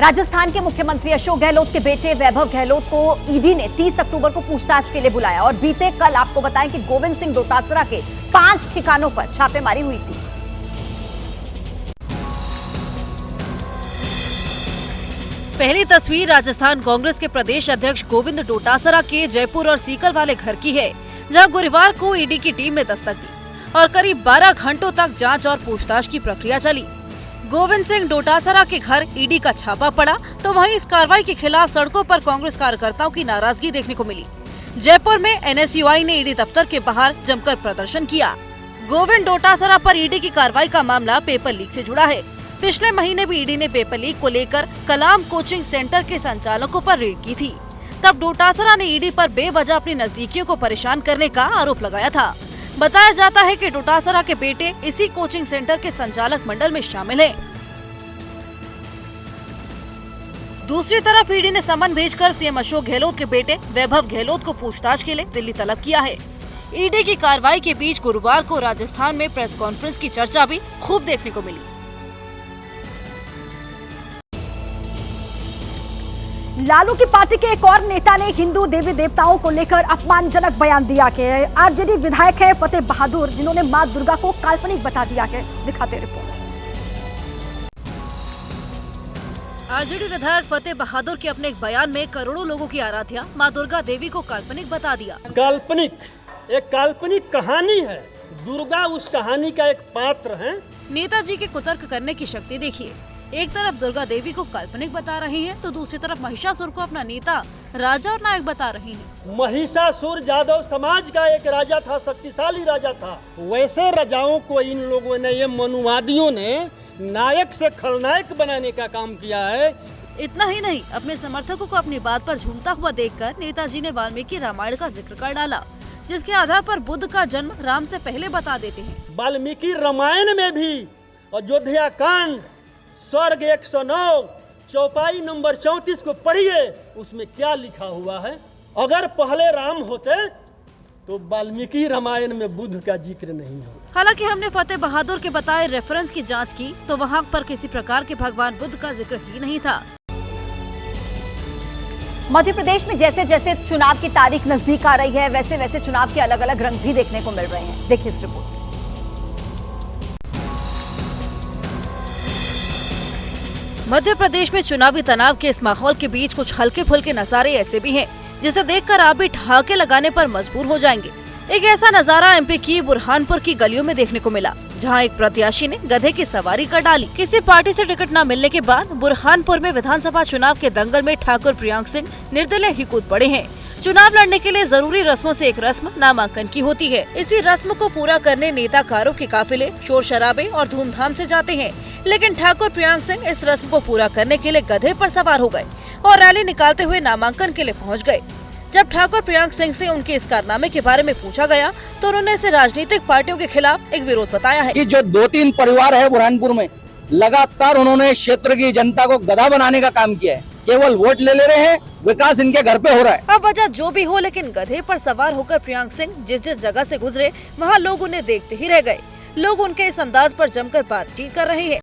राजस्थान के मुख्यमंत्री अशोक गहलोत के बेटे वैभव गहलोत को ईडी ने 30 अक्टूबर को पूछताछ के लिए बुलाया और बीते कल आपको बताएं कि गोविंद सिंह डोटासरा के 5 ठिकानों पर छापेमारी हुई थी। पहली तस्वीर राजस्थान कांग्रेस के प्रदेश अध्यक्ष गोविंद डोटासरा के जयपुर और सीकर वाले घर की है, जहां गुरुवार को ईडी की टीम ने दस्तक दी और करीब 12 घंटों तक जांच और पूछताछ की प्रक्रिया चली। गोविंद सिंह डोटासरा के घर ईडी का छापा पड़ा तो वहीं इस कार्रवाई के खिलाफ सड़कों पर कांग्रेस कार्यकर्ताओं की नाराजगी देखने को मिली। जयपुर में एनएसयूआई ने ईडी दफ्तर के बाहर जमकर प्रदर्शन किया। गोविंद डोटासरा पर ईडी की कार्रवाई का मामला पेपर लीक से जुड़ा है। पिछले महीने भी ईडी ने पेपर लीक को लेकर कलाम कोचिंग सेंटर के संचालकों पर रेड की थी। तब डोटासरा ने ईडी पर बेवजह अपनी नजदीकियों को परेशान करने का आरोप लगाया था। बताया जाता है कि डोटासरा के बेटे इसी कोचिंग सेंटर के संचालक मंडल में शामिल हैं। दूसरी तरफ ईडी ने समन भेजकर सीएम अशोक गहलोत के बेटे वैभव गहलोत को पूछताछ के लिए दिल्ली तलब किया है। ईडी की कार्रवाई के बीच गुरुवार को राजस्थान में प्रेस कॉन्फ्रेंस की चर्चा भी खूब देखने को मिली। लालू की पार्टी के एक और नेता ने हिंदू देवी देवताओं को लेकर अपमानजनक बयान दिया कि आरजेडी विधायक है फतेह बहादुर, जिन्होंने मां दुर्गा को काल्पनिक बता दिया है। दिखाते रिपोर्ट। आरजेडी विधायक फतेह बहादुर के अपने एक बयान में करोड़ों लोगों की आराध्या मां दुर्गा देवी को काल्पनिक बता दिया। काल्पनिक, एक काल्पनिक कहानी है। दुर्गा उस कहानी का एक पात्र है। नेताजी के कुतर्क करने की शक्ति देखिए। एक तरफ दुर्गा देवी को काल्पनिक बता रहे हैं तो दूसरी तरफ महिषासुर को अपना नेता, राजा और नायक बता रहे हैं। महिषासुर यादव समाज का एक राजा था, शक्तिशाली राजा था। वैसे राजाओं को इन लोगों ने, ये मनुवादियों ने नायक से खलनायक बनाने का काम किया है। इतना ही नहीं, अपने समर्थकों को अपनी बात पर झूमता हुआ देखकर नेताजी ने वाल्मीकि रामायण का जिक्र कर डाला, जिसके आधार पर बुद्ध का जन्म राम से पहले बता देते हैं। वाल्मीकि रामायण में भी अयोध्या कांड स्वर्ग 109 चौपाई नंबर 34 को पढ़िए, उसमें क्या लिखा हुआ है। अगर पहले राम होते तो वाल्मीकि रामायण में बुद्ध का जिक्र नहीं होता। हालांकि हमने फतेह बहादुर के बताए रेफरेंस की जांच की तो वहां पर किसी प्रकार के भगवान बुद्ध का जिक्र ही नहीं था। मध्य प्रदेश में जैसे जैसे चुनाव की तारीख नजदीक आ रही है, वैसे वैसे चुनाव के अलग अलग रंग भी देखने को मिल रहे हैं। देखिए इस रिपोर्ट। मध्य प्रदेश में चुनावी तनाव के इस माहौल के बीच कुछ हल्के फुल्के नजारे ऐसे भी हैं, जिसे देखकर आप भी ठहाके लगाने पर मजबूर हो जाएंगे। एक ऐसा नजारा एमपी की बुरहानपुर की गलियों में देखने को मिला, जहां एक प्रत्याशी ने गधे की सवारी कर डाली। किसी पार्टी से टिकट न मिलने के बाद बुरहानपुर में विधानसभा चुनाव के दंगल में ठाकुर प्रियांक सिंह निर्दलीय ही कूद पड़े हैं। चुनाव लड़ने के लिए जरूरी रस्मों से एक रस्म नामांकन की होती है। इसी रस्म को पूरा करने नेताकारों के काफिले शोर शराबे और धूमधाम से जाते हैं, लेकिन ठाकुर प्रियांक सिंह इस रस्म को पूरा करने के लिए गधे पर सवार हो गए और रैली निकालते हुए नामांकन के लिए पहुंच गए। जब ठाकुर प्रियांक सिंह से उनके इस कारनामे के बारे में पूछा गया तो उन्होंने इसे राजनीतिक पार्टियों के खिलाफ एक विरोध बताया है। कि जो 2-3 परिवार है बुरहानपुर में, लगातार उन्होंने क्षेत्र की जनता को गधा बनाने का काम किया है। केवल वोट ले रहे हैं, विकास इनके घर पे हो रहा है। अब वजह जो भी हो, लेकिन गधे पर सवार होकर प्रियांक सिंह जिस जिस जगह से गुजरे वहाँ लोग उन्हें देखते ही रह गए। लोग उनके इस अंदाज पर जमकर बातचीत कर रहे हैं।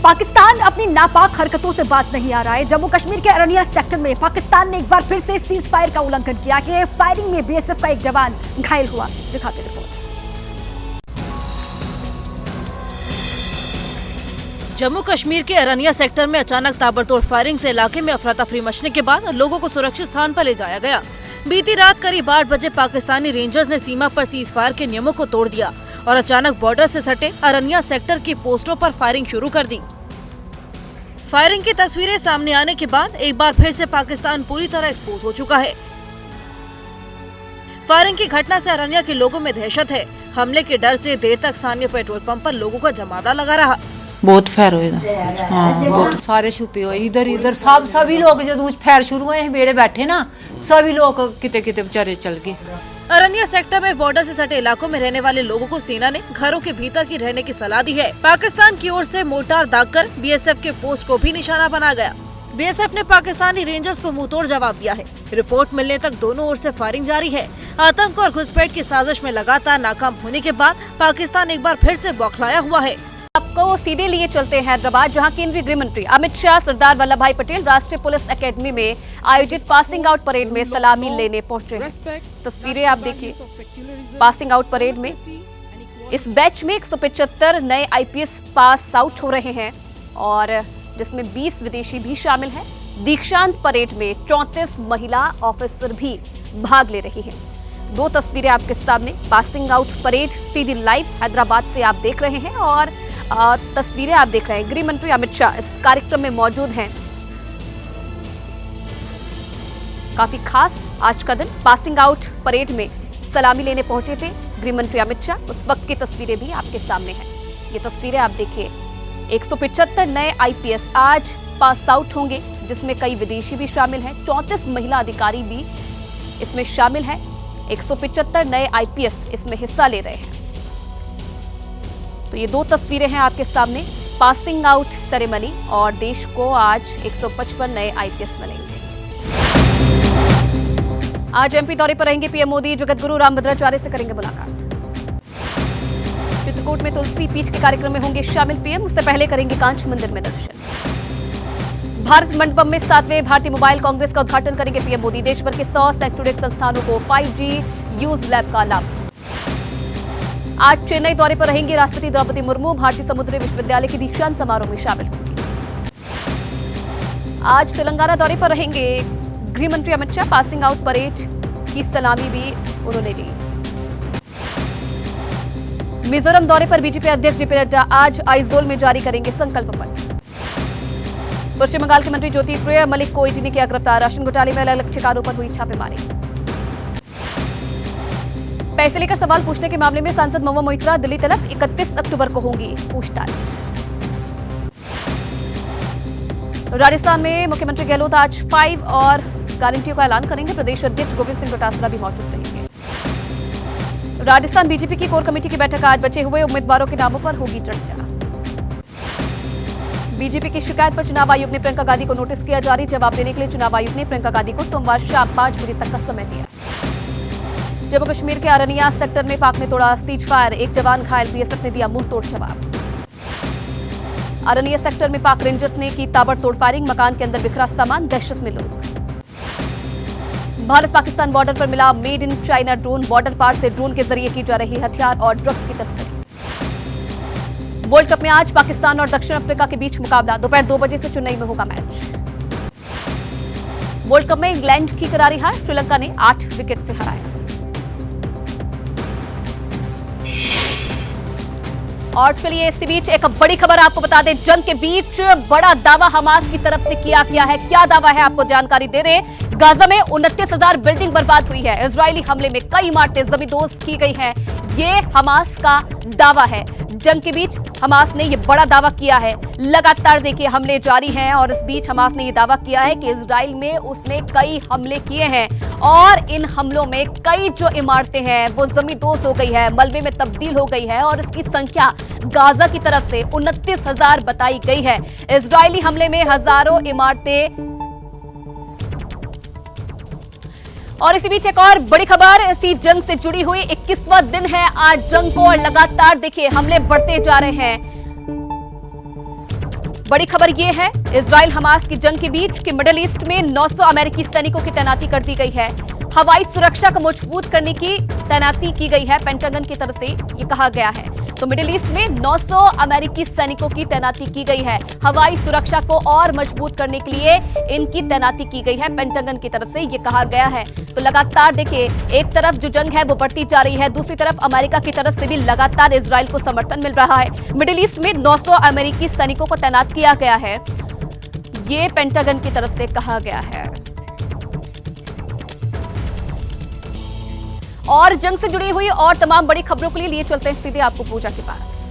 पाकिस्तान अपनी नापाक हरकतों से बाज नहीं आ रहा है। जम्मू कश्मीर के अरनिया सेक्टर में पाकिस्तान ने एक बार फिर से सीज फायर का उल्लंघन किया कि फायरिंग में बीएसएफ का एक जवान घायल हुआ। दिखाते रिपोर्ट। जम्मू कश्मीर के अरनिया सेक्टर में अचानक ताबड़तोड़ फायरिंग से इलाके में अफरा तफरी मचने के बाद लोगों को सुरक्षित स्थान पर ले जाया गया। बीती रात करीब 8 बजे पाकिस्तानी रेंजर्स ने सीमा पर सीज फायर के नियमों को तोड़ दिया और अचानक बॉर्डर से सटे अरनिया सेक्टर की पोस्टों पर फायरिंग शुरू कर दी। फायरिंग की तस्वीरें सामने आने के बाद एक बार फिर से पाकिस्तान पूरी तरह एक्सपोज हो चुका है। फायरिंग की घटना से अरनिया के लोगों में दहशत है। हमले के डर से देर तक स्थानीय पेट्रोल पंप पर लोगों का जमावड़ा लगा रहा। बहुत फैर हुए, हाँ बहुत सारे छुपे हुए इधर इधर सभी लोग जो फैर शुरू हुए बेड़े बैठे ना, सभी लोग किते किते बेचारे चल गए। अरनिया सेक्टर में बॉर्डर से सटे इलाकों में रहने वाले लोगों को सेना ने घरों के भीतर की रहने की सलाह दी है। पाकिस्तान की ओर से मोर्टार दागकर बीएसएफ के पोस्ट को भी निशाना बना गया। बीएसएफ ने पाकिस्तानी रेंजर्स को मुंहतोड़ जवाब दिया है। रिपोर्ट मिलने तक दोनों ओर से फायरिंग जारी है। आतंक और घुसपैठ की साजिश में लगातार नाकाम होने के बाद पाकिस्तान एक बार फिर से बौखलाया हुआ है। आपको सीधे लिए चलते हैं हैदराबाद, जहां केंद्रीय गृह मंत्री अमित शाह सरदार वल्लभ भाई पटेल राष्ट्रीय पुलिस एकेडमी में आयोजित पासिंग आउट परेड में सलामी लेने पहुंचे हैं। तस्वीरें आप देखिए पासिंग आउट परेड में। इस बैच में 175 नए आईपीएस पास आउट हो रहे हैं और जिसमें 20 विदेशी भी शामिल हैं। दीक्षांत परेड में 34 महिला ऑफिसर भी भाग ले रही हैं। दो तस्वीरें आपके सामने, पासिंग आउट परेड सीधी लाइव हैदराबाद से आप देख रहे हैं और तस्वीरें आप देख रहे हैं। गृह मंत्री अमित शाह इस कार्यक्रम में मौजूद हैं। काफी खास आज का दिन, पासिंग आउट परेड में सलामी लेने पहुंचे थे गृह मंत्री अमित शाह। उस वक्त की तस्वीरें भी आपके सामने हैं। ये तस्वीरें आप देखिए। 175 नए आईपीएस आज पास आउट होंगे, जिसमें कई विदेशी भी शामिल हैं। 34 महिला अधिकारी भी इसमें शामिल हैं। 175 नए आईपीएस इसमें हिस्सा ले रहे हैं। तो ये दो तस्वीरें हैं आपके सामने, पासिंग आउट सेरेमनी और देश को आज 155 नए आईपीएस मिलेंगे। आज एमपी दौरे पर रहेंगे पीएम मोदी, जगतगुरु रामभद्राचार्य से करेंगे मुलाकात। चित्रकूट में तुलसी पीठ के कार्यक्रम में होंगे शामिल पीएम, उससे पहले करेंगे कांच मंदिर में दर्शन। भारत मंडपम में 7वें भारतीय मोबाइल कांग्रेस का उद्घाटन करेंगे पीएम मोदी। देश भर के 100 सेक्टोरियल संस्थानों को 5G यूज लैब का लाभ। आज चेन्नई दौरे पर रहेंगी राष्ट्रपति द्रौपदी मुर्मू, भारतीय समुद्री विश्वविद्यालय के दीक्षांत समारोह में शामिल होंगी। आज तेलंगाना दौरे पर रहेंगे गृह मंत्री Amit Shah, passing out parade की सलामी भी उन्होंने ली। मिजोरम दौरे पर बीजेपी अध्यक्ष जेपी नड्डा आज आइजोल में जारी करेंगे संकल्प पत्र। पश्चिम बंगाल के मंत्री ज्योतिप्रिय मलिक को ईडी ने किया गिरफ्तार, राशन घोटाले में अलग अलग ठिकानों पर हुई छापेमारी। पैसे लेकर सवाल पूछने के मामले में सांसद महुआ मोइत्रा दिल्ली तलब, 31 अक्टूबर को होगी पूछताछ। राजस्थान में मुख्यमंत्री गहलोत आज 5 और गारंटियों का ऐलान करेंगे। प्रदेश अध्यक्ष गोविंद सिंह डोटासरा भी मौजूद रहेंगे। राजस्थान बीजेपी की कोर कमेटी की बैठक आज, बचे हुए उम्मीदवारों के नामों पर होगी चर्चा। बीजेपी की शिकायत पर चुनाव आयोग ने प्रियंका गांधी को नोटिस किया जारी, जवाब देने के लिए चुनाव आयोग ने प्रियंका गांधी को सोमवार शाम 5 बजे तक का समय दिया। जम्मू कश्मीर के अरनिया सेक्टर में पाक ने तोड़ा सीज फायर, एक जवान घायल, बीएसएफ ने दिया मुंह तोड़ जवाब। अरनिया सेक्टर में पाक रेंजर्स ने की ताबड़तोड़ फायरिंग, मकान के अंदर बिखरा सामान, दहशत में लोग। भारत पाकिस्तान बॉर्डर पर मिला made in China drone, border पार से ड्रोन के जरिए की जा रही हथियार और ड्रग्स की तस्करी। वर्ल्ड कप में आज पाकिस्तान और दक्षिण अफ्रीका के बीच मुकाबला, दोपहर 2 बजे से चेन्नई में होगा मैच। वर्ल्ड कप में इंग्लैंड की करारी हार, श्रीलंका ने 8 विकेट से हराया। और चलिए इसी बीच एक बड़ी खबर आपको बता दें, जंग के बीच बड़ा दावा हमास की तरफ से किया गया है। क्या दावा है आपको जानकारी दे रहे हैं। गाजा में 29,000 बिल्डिंग बर्बाद हुई है। इजरायली हमले में कई इमारतें जमींदोज की गई हैं। ये हमास का दावा है। जंग के बीच हमास ने ये बड़ा दावा किया है। लगातार देखिए हमले जारी हैं और इस बीच हमास ने ये दावा किया है कि इजराइल में उसने कई हमले किए हैं और इन हमलों में कई जो इमारतें हैं वो जमींदोज हो गई है, मलबे में तब्दील हो गई है और इसकी संख्या गाजा की तरफ से 29,000 बताई गई है। इजरायली हमले में हजारों इमारतें। और इसी बीच एक और बड़ी खबर, इसी जंग से जुड़ी हुई 21वां दिन है आज जंग को और लगातार देखिए हमले बढ़ते जा रहे हैं। बड़ी खबर यह है, इजराइल हमास की जंग के बीच कि मिडिल ईस्ट में 900 अमेरिकी सैनिकों की तैनाती कर दी गई है। हवाई सुरक्षा को मजबूत करने की तैनाती की गई है, पेंटागन की तरफ से ये कहा गया है। तो मिडिल ईस्ट में 900 अमेरिकी सैनिकों की तैनाती की गई है। हवाई सुरक्षा को और मजबूत करने के लिए इनकी तैनाती की गई है, पेंटागन की तरफ से ये कहा गया है। तो लगातार देखिए एक तरफ जो जंग है वो बढ़ती जा रही है, दूसरी तरफ अमेरिका की तरफ से भी लगातार इजराइल को समर्थन मिल रहा है। मिडिल ईस्ट में 900 अमेरिकी सैनिकों को तैनात किया गया है, ये पेंटागन की तरफ से कहा गया है। और जंग से जुड़ी हुई और तमाम बड़ी खबरों के लिए चलते हैं सीधे आपको पूजा के पास।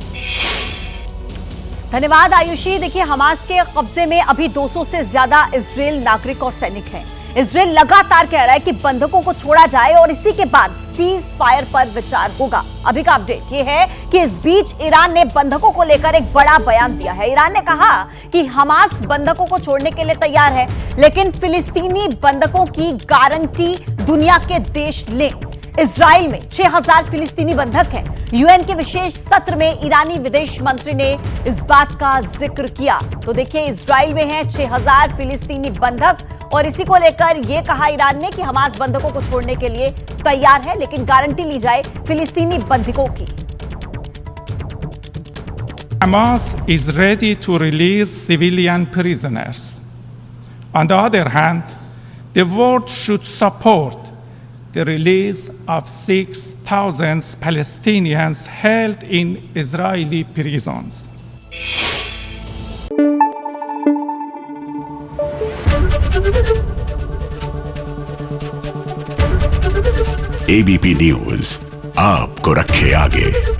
धन्यवाद आयुषी। देखिए हमास के कब्जे में अभी 200 से ज्यादा इजरायल नागरिक और सैनिक हैं। इजरायल लगातार कह रहा है कि बंधकों को छोड़ा जाए और इसी के बाद सीज फायर पर विचार होगा। अभी का अपडेट यह है कि इस बीच ईरान ने बंधकों को लेकर एक बड़ा बयान दिया है। ईरान ने कहा कि हमास बंधकों को छोड़ने के लिए तैयार है, लेकिन फिलिस्तीनी बंधकों की गारंटी दुनिया के देश लें। इजराइल में 6000 फिलिस्तीनी बंधक हैं। यूएन के विशेष सत्र में ईरानी विदेश मंत्री ने इस बात का जिक्र किया। तो देखिए, इजराइल में हैं 6000 फिलिस्तीनी बंधक और इसी को लेकर यह कहा ईरान ने कि हमास बंधकों को छोड़ने के लिए तैयार है, लेकिन गारंटी ली जाए फिलिस्तीनी बंधकों की। Hamas is ready to release civilian prisoners. On the other hand, the world should support the release of 6,000 Palestinians held in Israeli prisons. ABP news आपको रखे आगे।